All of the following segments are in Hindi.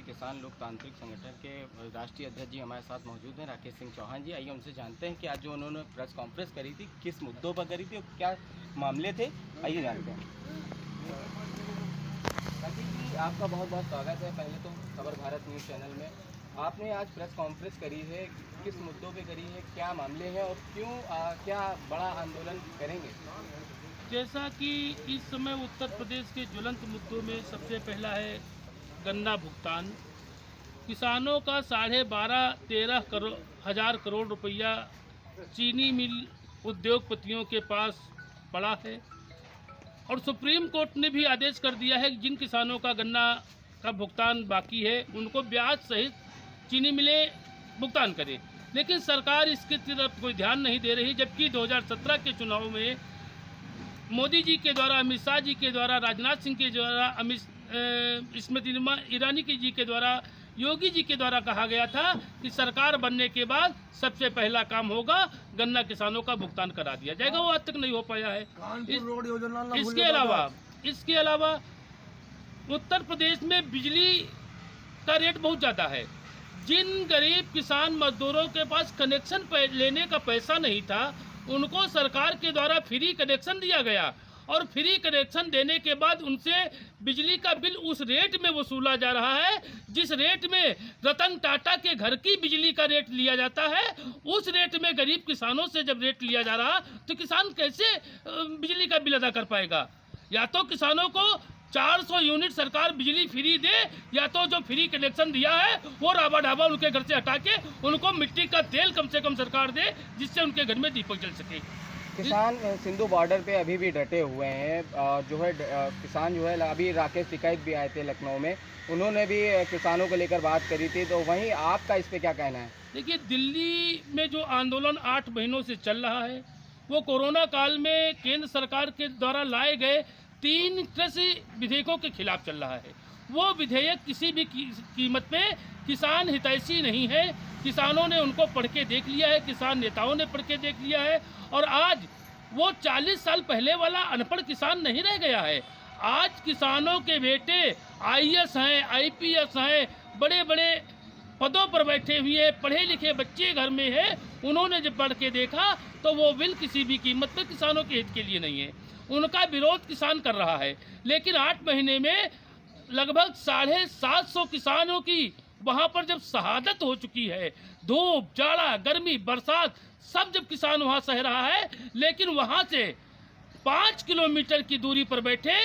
भारतीय किसान लोकतांत्रिक संगठन के राष्ट्रीय अध्यक्ष जी हमारे साथ मौजूद हैं, राकेश सिंह चौहान जी। आइए उनसे जानते हैं कि आज जो उन्होंने प्रेस कॉन्फ्रेंस करी थी किस मुद्दों पर करी थी और क्या मामले थे, आइए जानते हैं। राकेश जी, आपका बहुत बहुत स्वागत है पहले तो खबर भारत न्यूज़ चैनल में। आपने आज प्रेस कॉन्फ्रेंस करी है, किस मुद्दों पे करी है, क्या मामले हैं और क्यों क्या बड़ा आंदोलन करेंगे? जैसा कि इस समय उत्तर प्रदेश के ज्वलंत मुद्दों में सबसे पहला है गन्ना भुगतान। किसानों का 12.5-13 हज़ार करोड़ रुपया चीनी मिल उद्योगपतियों के पास पड़ा है और सुप्रीम कोर्ट ने भी आदेश कर दिया है कि जिन किसानों का गन्ना का भुगतान बाकी है उनको ब्याज सहित चीनी मिलें भुगतान करें, लेकिन सरकार इसकी तरफ कोई ध्यान नहीं दे रही। जबकि 2017 के चुनाव में मोदी जी के द्वारा, अमित शाह जी के द्वारा, राजनाथ सिंह के द्वारा, स्मृति ईरानी जी के द्वारा, योगी जी के द्वारा कहा गया था कि सरकार बनने के बाद सबसे पहला काम होगा गन्ना किसानों का भुगतान करा दिया जाएगा। वो आज तक नहीं हो पाया है। इसके अलावा उत्तर प्रदेश में बिजली का रेट बहुत ज़्यादा है। जिन गरीब किसान मजदूरों के पास कनेक्शन लेने का पैसा नहीं था उनको सरकार के द्वारा फ्री कनेक्शन दिया गया और फ्री कनेक्शन देने के बाद उनसे बिजली का बिल उस रेट में वसूला जा रहा है जिस रेट में रतन टाटा के घर की बिजली का रेट लिया जाता है। उस रेट में गरीब किसानों से जब रेट लिया जा रहा तो किसान कैसे बिजली का बिल अदा कर पाएगा? या तो किसानों को 400 यूनिट सरकार बिजली फ्री दे, या तो जो फ्री कनेक्शन दिया है वो राबा ढाबा उनके घर से हटा के उनको मिट्टी का तेल कम से कम सरकार दे जिससे उनके घर में दीपक जल सके। किसान सिंधु बॉर्डर पे अभी भी डटे हुए हैं। जो है किसान जो है, अभी राकेश टिकैत भी आए थे लखनऊ में, उन्होंने भी किसानों को लेकर बात करी थी, तो वहीं आपका इस पे क्या कहना है? देखिए, दिल्ली में जो आंदोलन 8 महीनों से चल रहा है वो कोरोना काल में केंद्र सरकार के द्वारा लाए गए 3 कृषि विधेयकों के खिलाफ चल रहा है। वो विधेयक किसी भी कीमत पे किसान हितैषी नहीं है। किसानों ने उनको पढ़ के देख लिया है, किसान नेताओं ने पढ़ के देख लिया है और आज वो 40 साल पहले वाला अनपढ़ किसान नहीं रह गया है। आज किसानों के बेटे IAS हैं, IPS हैं, बड़े बड़े पदों पर बैठे हुए पढ़े लिखे बच्चे घर में हैं। उन्होंने जब पढ़ के देखा तो वो बिल किसी भी कीमत पर किसानों के हित के लिए नहीं है। उनका विरोध किसान कर रहा है, लेकिन 8 महीने में लगभग 750 किसानों की वहाँ पर जब शहादत हो चुकी है, धूप, जाड़ा, गर्मी, बरसात सब जब किसान वहाँ सह रहा है, लेकिन वहाँ से 5 किलोमीटर की दूरी पर बैठे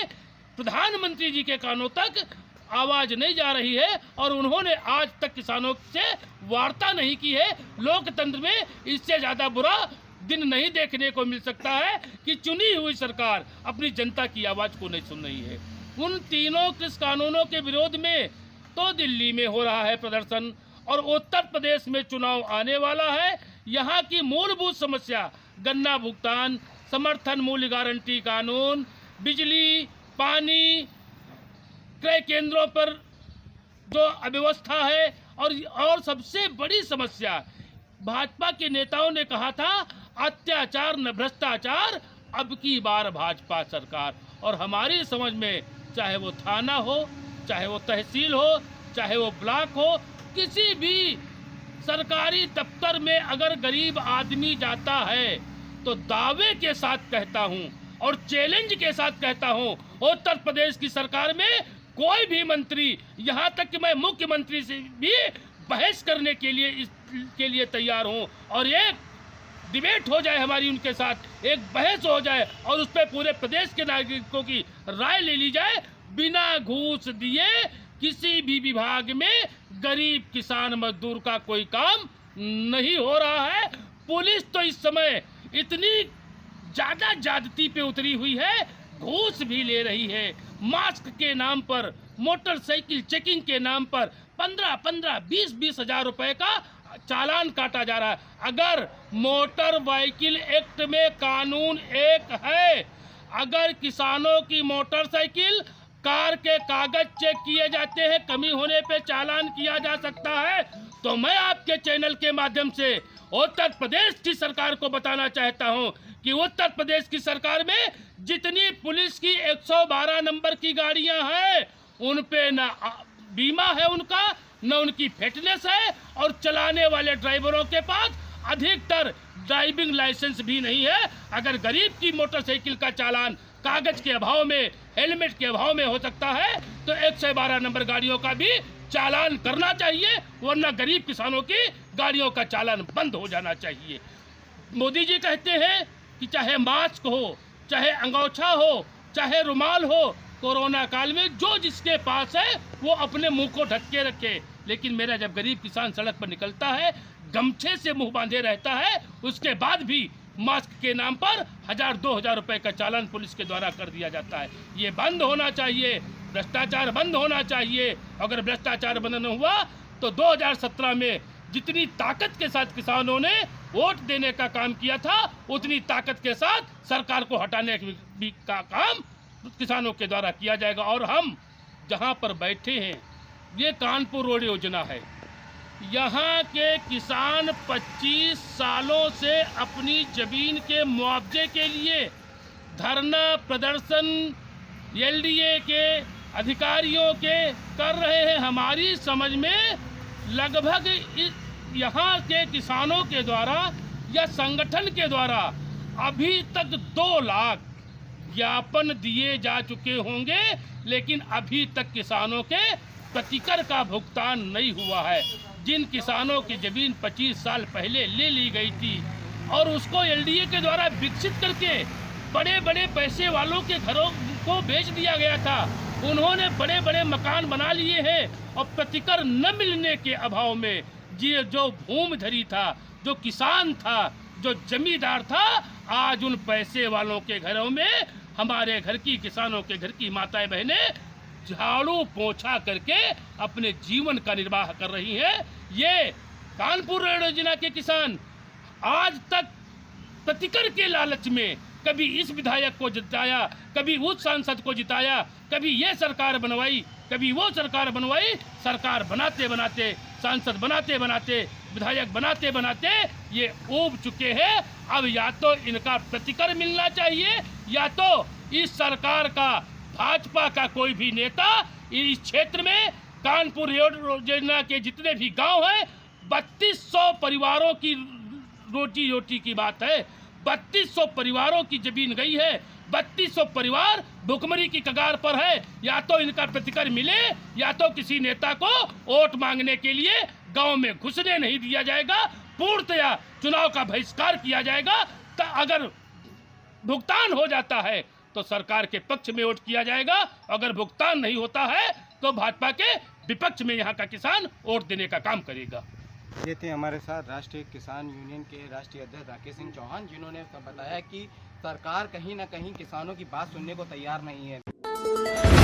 प्रधानमंत्री जी के कानों तक आवाज़ नहीं जा रही है और उन्होंने आज तक किसानों से वार्ता नहीं की है। लोकतंत्र में इससे ज़्यादा बुरा दिन नहीं देखने को मिल सकता है कि चुनी हुई सरकार अपनी जनता की आवाज़ को नहीं सुन रही है। उन तीनों कृषि कानूनों के विरोध में तो दिल्ली में हो रहा है प्रदर्शन और उत्तर प्रदेश में चुनाव आने वाला है। यहाँ की मूलभूत समस्या गन्ना भुगतान, समर्थन मूल्य गारंटी कानून, बिजली, पानी, क्रय केंद्रों पर जो अव्यवस्था है और सबसे बड़ी समस्या भाजपा के नेताओं ने कहा था अत्याचार न भ्रष्टाचार, अब की बार भाजपा सरकार। और हमारी समझ में चाहे वो थाना हो, चाहे वो तहसील हो, चाहे वो ब्लॉक हो, किसी भी सरकारी दफ्तर में अगर गरीब आदमी जाता है तो दावे के साथ कहता हूं और चैलेंज के साथ कहता हूं, उत्तर प्रदेश की सरकार में कोई भी मंत्री, यहाँ तक कि मैं मुख्यमंत्री से भी बहस करने के लिए तैयार हूँ और एक डिबेट हो जाए हमारी उनके साथ, एक बहस हो जाए और उस पर पूरे प्रदेश के नागरिकों की राय ले ली जाए। बिना घूस दिए किसी भी विभाग में गरीब किसान मजदूर का कोई काम नहीं हो रहा है। पुलिस तो इस समय इतनी ज़्यादा ज्यादती पे उतरी हुई है, घूस भी ले रही है। मास्क के नाम पर, मोटरसाइकिल चेकिंग के नाम पर 15-15, 20-20 हज़ार रुपए का चालान काटा जा रहा है। अगर मोटर व्हीकल एक्ट में कानून एक है, अगर किसानों की मोटरसाइकिल, कार के कागज चेक किए जाते हैं, कमी होने पे चालान किया जा सकता है, तो मैं आपके चैनल के माध्यम से उत्तर प्रदेश की सरकार को बताना चाहता हूं कि उत्तर प्रदेश की सरकार में जितनी पुलिस की 112 नंबर की गाड़ियां हैं उन पे बीमा है उनका, न उनकी फिटनेस है, और चलाने वाले ड्राइवरों के पास अधिकतर ड्राइविंग लाइसेंस भी नहीं है। अगर गरीब की मोटरसाइकिल का चालान कागज के अभाव में, हेलमेट के अभाव में हो सकता है, तो 112 नंबर गाड़ियों का भी चालान करना चाहिए, वरना गरीब किसानों की गाड़ियों का चालान बंद हो जाना चाहिए। मोदी जी कहते हैं कि चाहे मास्क हो, चाहे अंगोछा हो, चाहे रुमाल हो, कोरोना काल में जो जिसके पास है वो अपने मुंह को ढक के रखे। लेकिन मेरा जब गरीब किसान सड़क पर निकलता है, गमछे से मुंह बांधे रहता है, उसके बाद भी मास्क के नाम पर 1000-2000 रुपए का चालान पुलिस के द्वारा कर दिया जाता है। ये बंद होना चाहिए, भ्रष्टाचार बंद होना चाहिए। अगर भ्रष्टाचार बंद न हुआ तो 2017 में जितनी ताकत के साथ किसानों ने वोट देने का काम किया था, उतनी ताकत के साथ सरकार को हटाने का काम किसानों के द्वारा किया जाएगा। और हम जहां पर बैठे हैं, ये कानपुर रोड योजना है। यहाँ के किसान 25 सालों से अपनी जमीन के मुआवजे के लिए धरना प्रदर्शन एलडीए के अधिकारियों के कर रहे हैं। हमारी समझ में लगभग यहाँ के किसानों के द्वारा या संगठन के द्वारा अभी तक 2 लाख ज्ञापन दिए जा चुके होंगे, लेकिन अभी तक किसानों के प्रतिकर का भुगतान नहीं हुआ है। जिन किसानों की जमीन 25 साल पहले ले ली गई थी और उसको एलडीए के द्वारा विकसित करके बड़े बड़े पैसे वालों के घरों को बेच दिया गया था, उन्होंने बड़े बड़े मकान बना लिए हैं, और प्रतिकर न मिलने के अभाव में जो भूमिधरी था, जो किसान था, जो जमींदार था, आज उन पैसे वालों के घरों में हमारे घर की, किसानों के घर की माताएं बहनें झाड़ू पोछा करके अपने जीवन का निर्वाह कर रही हैं। ये कानपुर योजना के किसान आज तक प्रतिकर के लालच में कभी इस विधायक को जिताया, कभी उस सांसद को जिताया, कभी ये सरकार बनवाई, कभी वो सरकार बनवाई। सरकार बनाते बनाते, सांसद बनाते बनाते, विधायक बनाते बनाते ये ऊब चुके हैं। अब या तो इनका प्रतिकर मिलना चाहिए, या तो इस सरकार का, भाजपा का कोई भी नेता इस क्षेत्र में, कानपुर योजना के जितने भी गांव हैं, 3200 परिवारों की रोटी की बात है। 3200 परिवारों की जमीन गई है, 3200 परिवार भुखमरी की कगार पर है। या तो इनका प्रतिकर मिले, या तो किसी नेता को वोट मांगने के लिए गांव में घुसने नहीं दिया जाएगा, पूर्णतया चुनाव का बहिष्कार किया जाएगा। अगर भुगतान हो जाता है तो सरकार के पक्ष में वोट किया जाएगा, अगर भुगतान नहीं होता है तो भाजपा के विपक्ष में यहाँ का किसान वोट देने का काम करेगा। ये थे हमारे साथ राष्ट्रीय किसान यूनियन के राष्ट्रीय अध्यक्ष राकेश सिंह चौहान, जिन्होंने बताया कि सरकार कहीं ना कहीं किसानों की बात सुनने को तैयार नहीं है।